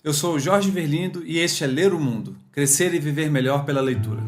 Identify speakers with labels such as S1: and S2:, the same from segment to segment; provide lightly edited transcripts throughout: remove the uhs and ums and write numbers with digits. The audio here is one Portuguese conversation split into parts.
S1: Eu sou o Jorge Verlindo e este é Ler o Mundo, Crescer e Viver Melhor pela Leitura.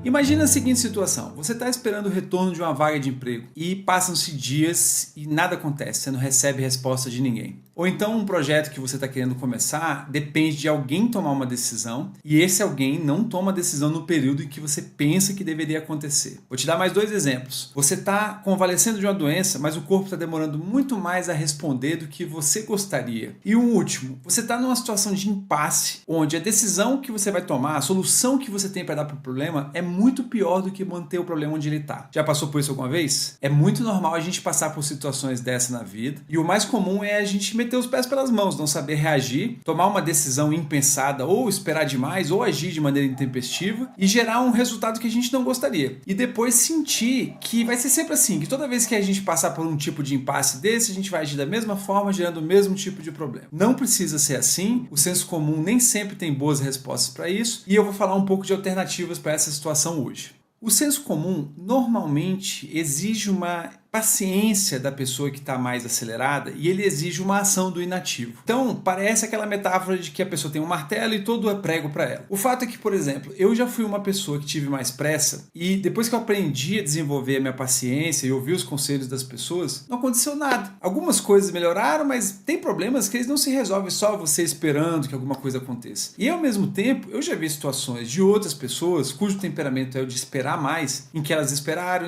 S1: Imagina a seguinte situação, você está esperando o retorno de uma vaga de emprego e passam-se dias e nada acontece, você não recebe resposta de ninguém. Ou então um projeto que você está querendo começar depende de alguém tomar uma decisão e esse alguém não toma a decisão no período em que você pensa que deveria acontecer. Vou te dar mais 2 exemplos. Você está convalescendo de uma doença, mas o corpo está demorando muito mais a responder do que você gostaria. E um último, você está numa situação de impasse, onde a decisão que você vai tomar, a solução que você tem para dar para o problema é muito pior do que manter o problema onde ele está. Já passou por isso alguma vez? É muito normal a gente passar por situações dessas na vida e o mais comum é a gente meter os pés pelas mãos, não saber reagir, tomar uma decisão impensada ou esperar demais ou agir de maneira intempestiva e gerar um resultado que a gente não gostaria. E depois sentir que vai ser sempre assim, que toda vez que a gente passar por um tipo de impasse desse, a gente vai agir da mesma forma, gerando o mesmo tipo de problema. Não precisa ser assim, o senso comum nem sempre tem boas respostas para isso e eu vou falar um pouco de alternativas para essa situação hoje. O senso comum normalmente exige uma paciência da pessoa que está mais acelerada e ele exige uma ação do inativo. Então, parece aquela metáfora de que a pessoa tem um martelo e todo é prego para ela. O fato é que, por exemplo, eu já fui uma pessoa que tive mais pressa e depois que eu aprendi a desenvolver a minha paciência e ouvir os conselhos das pessoas, não aconteceu nada. Algumas coisas melhoraram, mas tem problemas que eles não se resolvem só você esperando que alguma coisa aconteça. E ao mesmo tempo, eu já vi situações de outras pessoas cujo temperamento é o de esperar mais, em que elas esperaram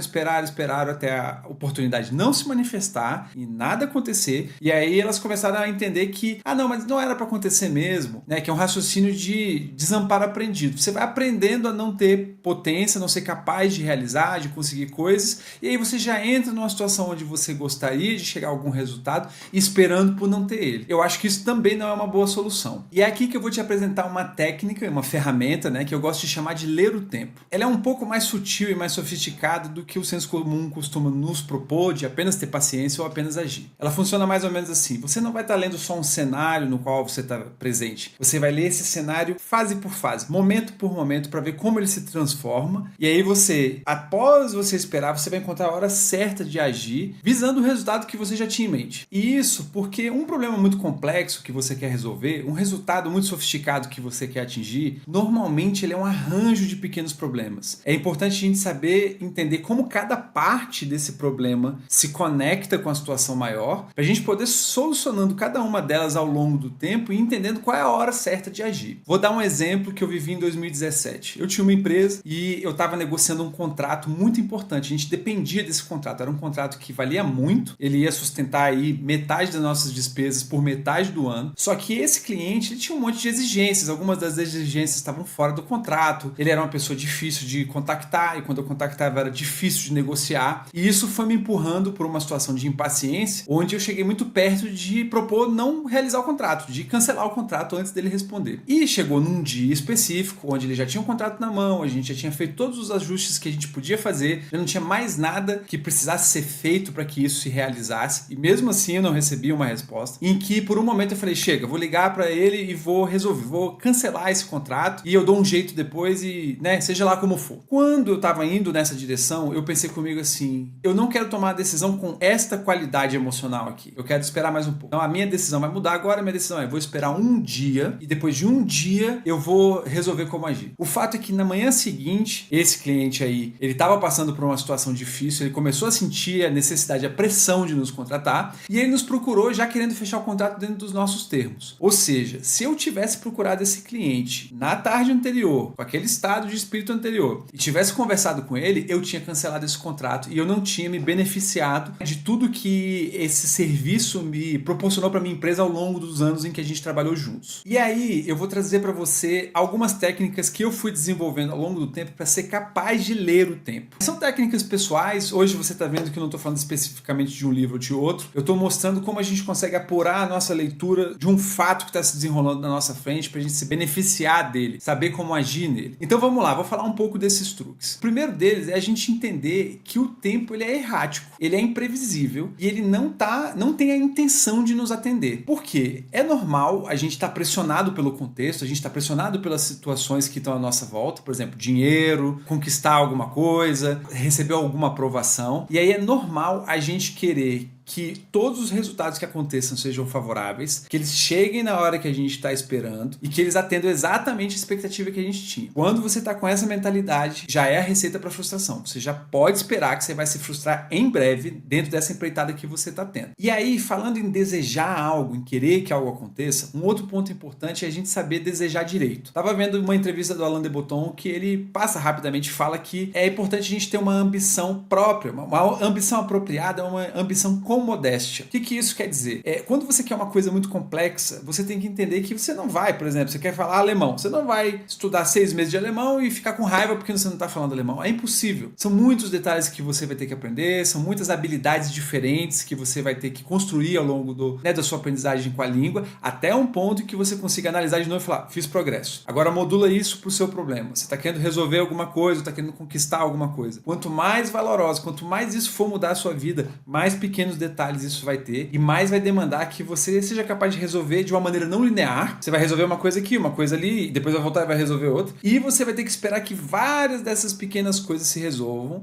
S1: até a oportunidade não se manifestar e nada acontecer, e aí elas começaram a entender que, não, mas não era para acontecer mesmo, né? Que é um raciocínio de desamparo aprendido. Você vai aprendendo a não ter potência, não ser capaz de realizar, de conseguir coisas, e aí você já entra numa situação onde você gostaria de chegar a algum resultado, esperando por não ter ele. Eu acho que isso também não é uma boa solução. E é aqui que eu vou te apresentar uma técnica, uma ferramenta, né, que eu gosto de chamar de ler o tempo. Ela é um pouco mais sutil e mais sofisticada do que o senso comum costuma nos propor de apenas ter paciência ou apenas agir. Ela funciona mais ou menos assim. Você não vai estar lendo só um cenário no qual você está presente. Você vai ler esse cenário fase por fase, momento por momento, para ver como ele se transforma. E aí você, após você esperar, você vai encontrar a hora certa de agir, visando o resultado que você já tinha em mente. E isso porque um problema muito complexo que você quer resolver, um resultado muito sofisticado que você quer atingir, normalmente ele é um arranjo de pequenos problemas. É importante a gente saber entender como cada parte desse problema se conecta com a situação maior, para a gente poder solucionando cada uma delas ao longo do tempo e entendendo qual é a hora certa de agir. Vou dar um exemplo que eu vivi em 2017. Eu tinha uma empresa e eu estava negociando um contrato muito importante. A gente dependia desse contrato. Era um contrato que valia muito. Ele ia sustentar aí metade das nossas despesas por metade do ano. Só que esse cliente ele tinha um monte de exigências. Algumas das exigências estavam fora do contrato. Ele era uma pessoa difícil de contactar e quando eu contactava era difícil de negociar. E isso foi me empurrando por uma situação de impaciência, onde eu cheguei muito perto de propor não realizar o contrato, de cancelar o contrato antes dele responder. E chegou num dia específico, onde ele já tinha um contrato na mão, a gente já tinha feito todos os ajustes que a gente podia fazer, já não tinha mais nada que precisasse ser feito para que isso se realizasse, e mesmo assim eu não recebi uma resposta, em que por um momento eu falei, chega, vou ligar para ele e vou resolver, vou cancelar esse contrato, e eu dou um jeito depois e, né, seja lá como for. Quando eu estava indo nessa direção, eu pensei comigo assim, eu não quero tomar a decisão com esta qualidade emocional aqui. Eu quero esperar mais um pouco. Então a minha decisão vai mudar agora, a minha decisão é, vou esperar um dia e depois de um dia eu vou resolver como agir. O fato é que na manhã seguinte, esse cliente aí, ele estava passando por uma situação difícil, ele começou a sentir a necessidade, a pressão de nos contratar e ele nos procurou já querendo fechar o contrato dentro dos nossos termos. Ou seja, se eu tivesse procurado esse cliente na tarde anterior, com aquele estado de espírito anterior, e tivesse conversado com ele, eu tinha cancelado esse contrato e eu não tinha me beneficiado de tudo que esse serviço me proporcionou para minha empresa ao longo dos anos em que a gente trabalhou juntos. E aí eu vou trazer para você algumas técnicas que eu fui desenvolvendo ao longo do tempo para ser capaz de ler o tempo. São técnicas pessoais, hoje você está vendo que eu não estou falando especificamente de um livro ou de outro, eu estou mostrando como a gente consegue apurar a nossa leitura de um fato que está se desenrolando na nossa frente para a gente se beneficiar dele, saber como agir nele. Então vamos lá, vou falar um pouco desses truques. O primeiro deles é a gente entender que o tempo ele é errático, ele é imprevisível e ele não tem a intenção de nos atender. Por quê? É normal a gente estar pressionado pelo contexto, a gente está pressionado pelas situações que estão à nossa volta, por exemplo, dinheiro, conquistar alguma coisa, receber alguma aprovação, e aí é normal a gente querer que todos os resultados que aconteçam sejam favoráveis, que eles cheguem na hora que a gente está esperando e que eles atendam exatamente a expectativa que a gente tinha. Quando você está com essa mentalidade, já é a receita para frustração. Você já pode esperar que você vai se frustrar em breve dentro dessa empreitada que você está tendo. E aí, falando em desejar algo, em querer que algo aconteça, um outro ponto importante é a gente saber desejar direito. Estava vendo uma entrevista do Alain de Botton que ele passa rapidamente e fala que é importante a gente ter uma ambição própria, uma ambição apropriada, uma ambição com modéstia. O que isso quer dizer? Quando você quer uma coisa muito complexa, você tem que entender que você não vai, por exemplo, você quer falar alemão, você não vai estudar 6 meses de alemão e ficar com raiva porque você não está falando alemão. É impossível. São muitos detalhes que você vai ter que aprender, são muitas habilidades diferentes que você vai ter que construir ao longo da sua aprendizagem com a língua, até um ponto que você consiga analisar de novo e falar, fiz progresso. Agora modula isso para o seu problema. Você está querendo resolver alguma coisa, está querendo conquistar alguma coisa. Quanto mais valorosa, quanto mais isso for mudar a sua vida, mais pequenos detalhes isso vai ter e mais vai demandar que você seja capaz de resolver de uma maneira não linear. Você vai resolver uma coisa aqui, uma coisa ali, e depois vai voltar e vai resolver outra. E você vai ter que esperar que várias dessas pequenas coisas se resolvam,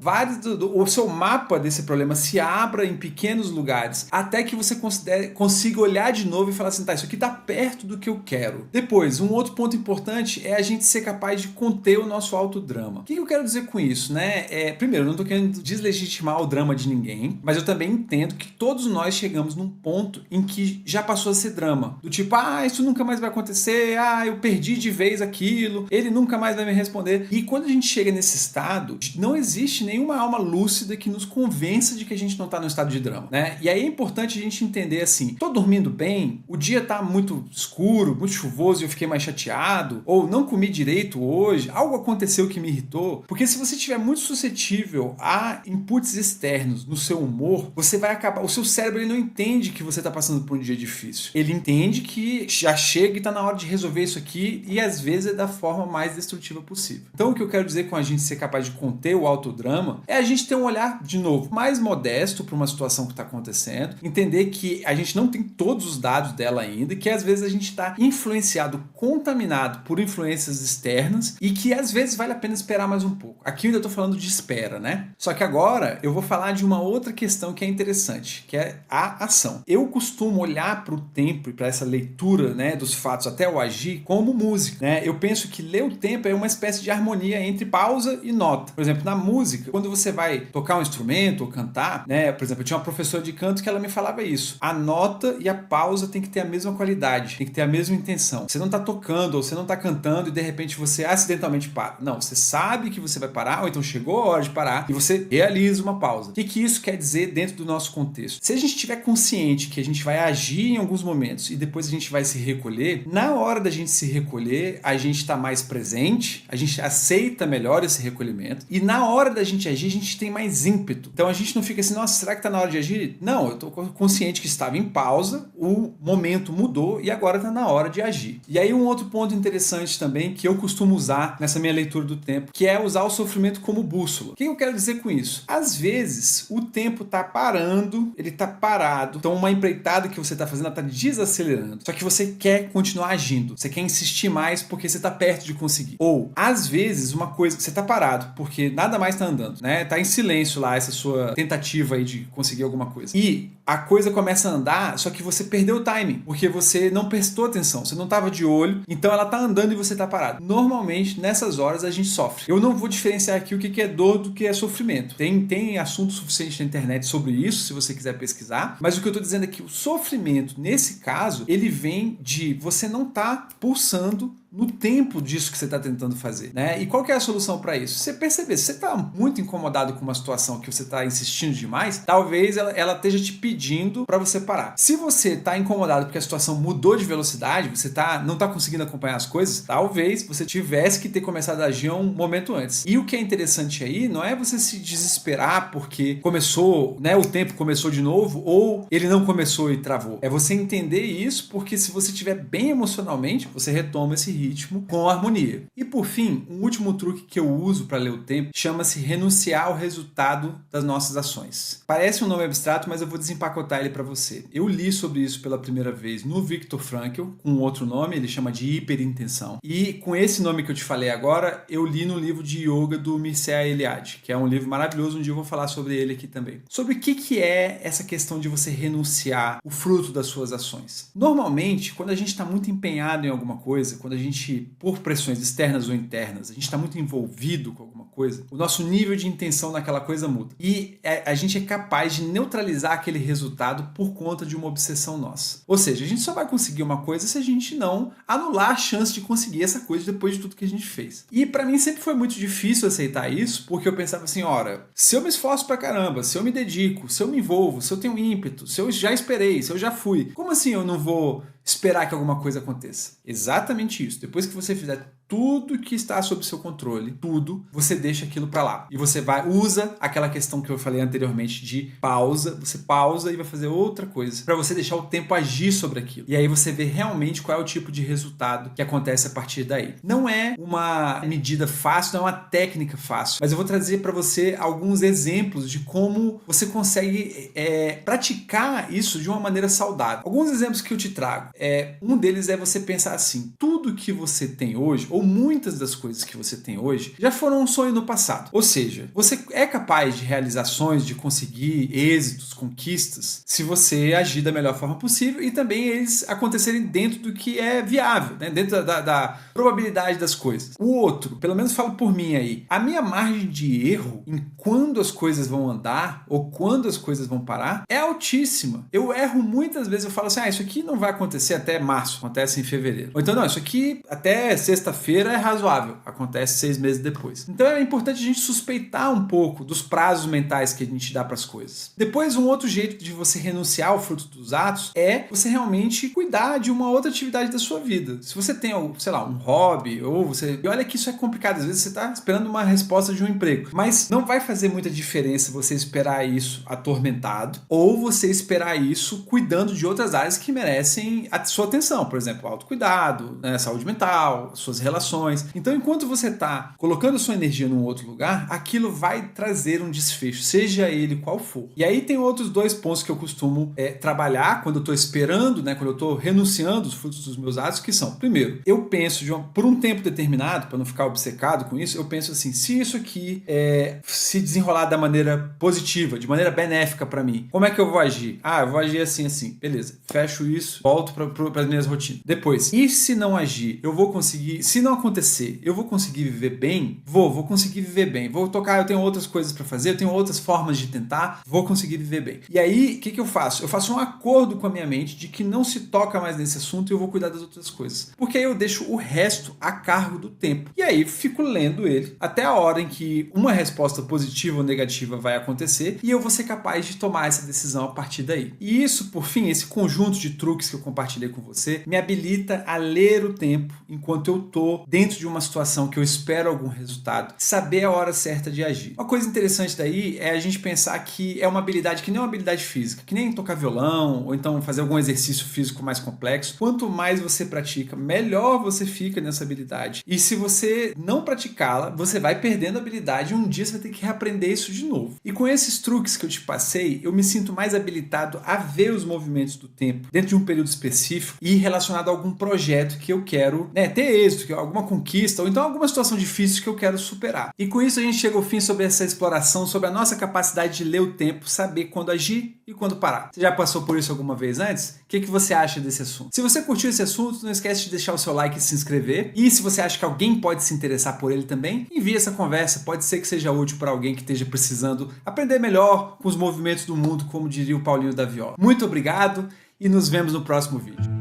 S1: o seu mapa desse problema se abra em pequenos lugares, até que você consiga olhar de novo e falar assim, tá, isso aqui tá perto do que eu quero. Depois, um outro ponto importante é a gente ser capaz de conter o nosso autodrama. O que eu quero dizer com isso, né? Primeiro, eu não tô querendo deslegitimar o drama de ninguém, mas eu também entendo que todos nós chegamos num ponto em que já passou a ser drama. Do tipo, isso nunca mais vai acontecer, eu perdi de vez aquilo, ele nunca mais vai me responder. E quando a gente chega nesse estado, não existe nenhuma alma lúcida que nos convença de que a gente não tá no estado de drama, né? E aí é importante a gente entender assim, tô dormindo bem, o dia tá muito escuro, muito chuvoso e eu fiquei mais chateado, ou não comi direito hoje, algo aconteceu que me irritou, porque se você estiver muito suscetível a inputs externos no seu humor, você vai acabar, o seu cérebro ele não entende que você tá passando por um dia difícil, ele entende que já chega e tá na hora de resolver isso aqui e às vezes é da forma mais destrutiva possível. Então o que eu quero dizer com a gente ser capaz de conter o autodrama é a gente ter um olhar, de novo, mais modesto para uma situação que está acontecendo, entender que a gente não tem todos os dados dela ainda, que às vezes a gente está influenciado, contaminado por influências externas e que às vezes vale a pena esperar mais um pouco. Aqui eu ainda estou falando de espera, né? Só que agora eu vou falar de uma outra questão que é interessante, que é a ação. Eu costumo olhar para o tempo e para essa leitura, né, dos fatos até o agir como música, né? Eu penso que ler o tempo é uma espécie de harmonia entre pausa e nota. Por exemplo, na música, quando você vai tocar um instrumento ou cantar, né? Por exemplo, eu tinha uma professora de canto que ela me falava isso. A nota e a pausa tem que ter a mesma qualidade, tem que ter a mesma intenção. Você não está tocando ou você não está cantando e de repente você acidentalmente para. Não, você sabe que você vai parar, ou então chegou a hora de parar e você realiza uma pausa. O que isso quer dizer dentro do nosso contexto? Se a gente estiver consciente que a gente vai agir em alguns momentos e depois a gente vai se recolher, na hora da gente se recolher, a gente está mais presente, a gente aceita melhor esse recolhimento e na hora da gente agir, a gente tem mais ímpeto. Então a gente não fica assim, nossa, será que está na hora de agir? Não, eu estou consciente que estava em pausa, o momento mudou e agora está na hora de agir. E aí um outro ponto interessante também que eu costumo usar nessa minha leitura do tempo, que é usar o sofrimento como bússola. O que eu quero dizer com isso? Às vezes o tempo está parando, ele está parado, então uma empreitada que você está fazendo está desacelerando, só que você quer continuar agindo, você quer insistir mais porque você está perto de conseguir. Ou às vezes uma coisa, você está parado porque nada mais está andando, né? Tá em silêncio lá essa sua tentativa aí de conseguir alguma coisa. E a coisa começa a andar, só que você perdeu o timing, porque você não prestou atenção, você não estava de olho, então ela tá andando e você tá parado. Normalmente, nessas horas, a gente sofre. Eu não vou diferenciar aqui o que é dor do que é sofrimento. Tem assunto suficiente na internet sobre isso, se você quiser pesquisar, mas o que eu tô dizendo é que o sofrimento, nesse caso, ele vem de você não tá pulsando no tempo disso que você está tentando fazer, né? E qual que é a solução para isso? Você perceber, se você está muito incomodado com uma situação que você está insistindo demais, talvez ela esteja te pedindo para você parar. Se você está incomodado porque a situação mudou de velocidade, você não está conseguindo acompanhar as coisas, talvez você tivesse que ter começado a agir um momento antes. E o que é interessante aí não é você se desesperar porque começou, né? O tempo começou de novo ou ele não começou e travou. É você entender isso porque se você estiver bem emocionalmente, você retoma esse ritmo com harmonia. E por fim, um último truque que eu uso para ler o tempo chama-se renunciar ao resultado das nossas ações. Parece um nome abstrato, mas eu vou desempacotar ele para você. Eu li sobre isso pela primeira vez no Viktor Frankl, com outro nome, ele chama de hiperintenção. E com esse nome que eu te falei agora, eu li no livro de yoga do Mircea Eliade, que é um livro maravilhoso, um dia eu vou falar sobre ele aqui também. Sobre o que é essa questão de você renunciar o fruto das suas ações. Normalmente, quando a gente está muito empenhado em alguma coisa, quando a gente, por pressões externas ou internas, a gente está muito envolvido com alguma coisa, o nosso nível de intenção naquela coisa muda. E a gente é capaz de neutralizar aquele resultado por conta de uma obsessão nossa. Ou seja, a gente só vai conseguir uma coisa se a gente não anular a chance de conseguir essa coisa depois de tudo que a gente fez. E para mim sempre foi muito difícil aceitar isso, porque eu pensava assim, ora, se eu me esforço pra caramba, se eu me dedico, se eu me envolvo, se eu tenho ímpeto, se eu já esperei, se eu já fui, como assim eu não vou esperar que alguma coisa aconteça? Exatamente isso. Depois que você fizer tudo que está sob seu controle, tudo, você deixa aquilo para lá. E você usa aquela questão que eu falei anteriormente de pausa, você pausa e vai fazer outra coisa, para você deixar o tempo agir sobre aquilo. E aí você vê realmente qual é o tipo de resultado que acontece a partir daí. Não é uma medida fácil, não é uma técnica fácil, mas eu vou trazer para você alguns exemplos de como você consegue praticar isso de uma maneira saudável. Alguns exemplos que eu te trago. Um deles é você pensar assim, tudo que você tem hoje, ou muitas das coisas que você tem hoje, já foram um sonho no passado. Ou seja, você é capaz de realizações, de conseguir êxitos, conquistas, se você agir da melhor forma possível e também eles acontecerem dentro do que é viável, né? Dentro da probabilidade das coisas. O outro, pelo menos falo por mim aí, a minha margem de erro em quando as coisas vão andar ou quando as coisas vão parar é altíssima. Eu erro muitas vezes, eu falo assim, isso aqui não vai acontecer até março, acontece em fevereiro. Ou então, não, isso aqui até sexta-feira é razoável, acontece 6 meses depois. Então é importante a gente suspeitar um pouco dos prazos mentais que a gente dá para as coisas. Depois, um outro jeito de você renunciar ao fruto dos atos é você realmente cuidar de uma outra atividade da sua vida. Se você tem, sei lá, um hobby, ou você... E olha que isso é complicado, às vezes você está esperando uma resposta de um emprego, mas não vai fazer muita diferença você esperar isso atormentado ou você esperar isso cuidando de outras áreas que merecem a sua atenção, por exemplo, autocuidado, né, saúde mental, suas relações. Então, enquanto você está colocando sua energia num outro lugar, aquilo vai trazer um desfecho, seja ele qual for. E aí tem outros 2 pontos que eu costumo trabalhar quando eu estou esperando, né, quando eu estou renunciando os frutos dos meus atos, que são, primeiro, eu penso por um tempo determinado, para não ficar obcecado com isso, eu penso assim, se isso aqui se desenrolar da maneira positiva, de maneira benéfica para mim, como é que eu vou agir? Eu vou agir assim, assim, beleza, fecho isso, volto para as minhas rotinas. Depois, e se não agir, eu vou conseguir, se não acontecer, eu vou conseguir viver bem? Vou conseguir viver bem, vou tocar, eu tenho outras coisas para fazer, eu tenho outras formas de tentar, vou conseguir viver bem. E aí, o que eu faço? Eu faço um acordo com a minha mente de que não se toca mais nesse assunto e eu vou cuidar das outras coisas. Porque aí eu deixo o resto a cargo do tempo. E aí fico lendo ele até a hora em que uma resposta positiva ou negativa vai acontecer e eu vou ser capaz de tomar essa decisão a partir daí. E isso, por fim, esse conjunto de truques que eu compartilhei com você, me habilita a ler o tempo enquanto eu tô dentro de uma situação que eu espero algum resultado, saber a hora certa de agir. Uma coisa interessante daí é a gente pensar que é uma habilidade que nem é uma habilidade física, que nem tocar violão ou então fazer algum exercício físico mais complexo. Quanto mais você pratica, melhor você fica nessa habilidade. E se você não praticá-la, você vai perdendo a habilidade e um dia você vai ter que reaprender isso de novo. E com esses truques que eu te passei, eu me sinto mais habilitado a ver os movimentos do tempo dentro de um período específico e relacionado a algum projeto que eu quero ter êxito, alguma conquista ou então alguma situação difícil que eu quero superar. E com isso a gente chega ao fim sobre essa exploração, sobre a nossa capacidade de ler o tempo, saber quando agir e quando parar. Você já passou por isso alguma vez antes? O que você acha desse assunto? Se você curtiu esse assunto, não esquece de deixar o seu like e se inscrever. E se você acha que alguém pode se interessar por ele também, envie essa conversa. Pode ser que seja útil para alguém que esteja precisando aprender melhor com os movimentos do mundo, como diria o Paulinho da Viola. Muito obrigado e nos vemos no próximo vídeo.